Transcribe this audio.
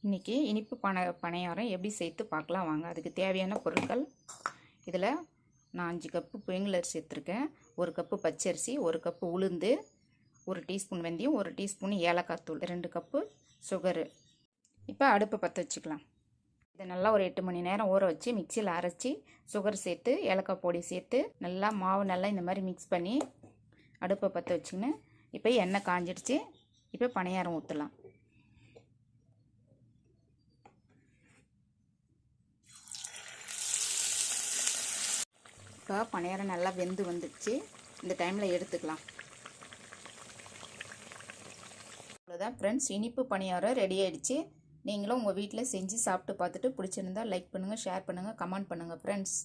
இன்றைக்கி இனிப்பு பணியாரம் எப்படி செய்து பார்க்கலாம் வாங்க. அதுக்கு தேவையான பொருட்கள் இதில் நான் 5 கப்பு புழுங்கலரிசி எடுத்துருக்கேன், 1 கப்பு பச்சரிசி, 1 கப்பு உளுந்து, 1 டீஸ்பூன் வெந்தயம், 1 டீஸ்பூன் ஏலக்காய் தூள், 2 கப்பு சுகரு. இப்போ அடுப்பை பற்ற வச்சுக்கலாம். இதை நல்லா ஒரு 8 மணி நேரம் ஊற வச்சு மிக்சியில் அரைச்சி சுகர் சேர்த்து ஏலக்காய் பொடி சேர்த்து நல்லா மாவு நல்லா இந்த மாதிரி மிக்ஸ் பண்ணி அடுப்பை பற்ற வச்சுக்கின்னு இப்போ எண்ணெய் காஞ்சிடுச்சு. இப்போ பணியாரம் ஊற்றலாம். இப்போ பணியாரம் நல்லா வெந்து வந்துடுச்சு. இந்த டைமில் எடுத்துக்கலாம். அவ்வளோதான் ஃப்ரெண்ட்ஸ், இனிப்பு பணியாரம் ரெடி ஆகிடுச்சு. நீங்களும் உங்கள் வீட்டில் செஞ்சு சாப்பிட்டு பார்த்துட்டு பிடிச்சிருந்தா லைக் பண்ணுங்கள், ஷேர் பண்ணுங்கள், கமெண்ட் பண்ணுங்கள் ஃப்ரெண்ட்ஸ்.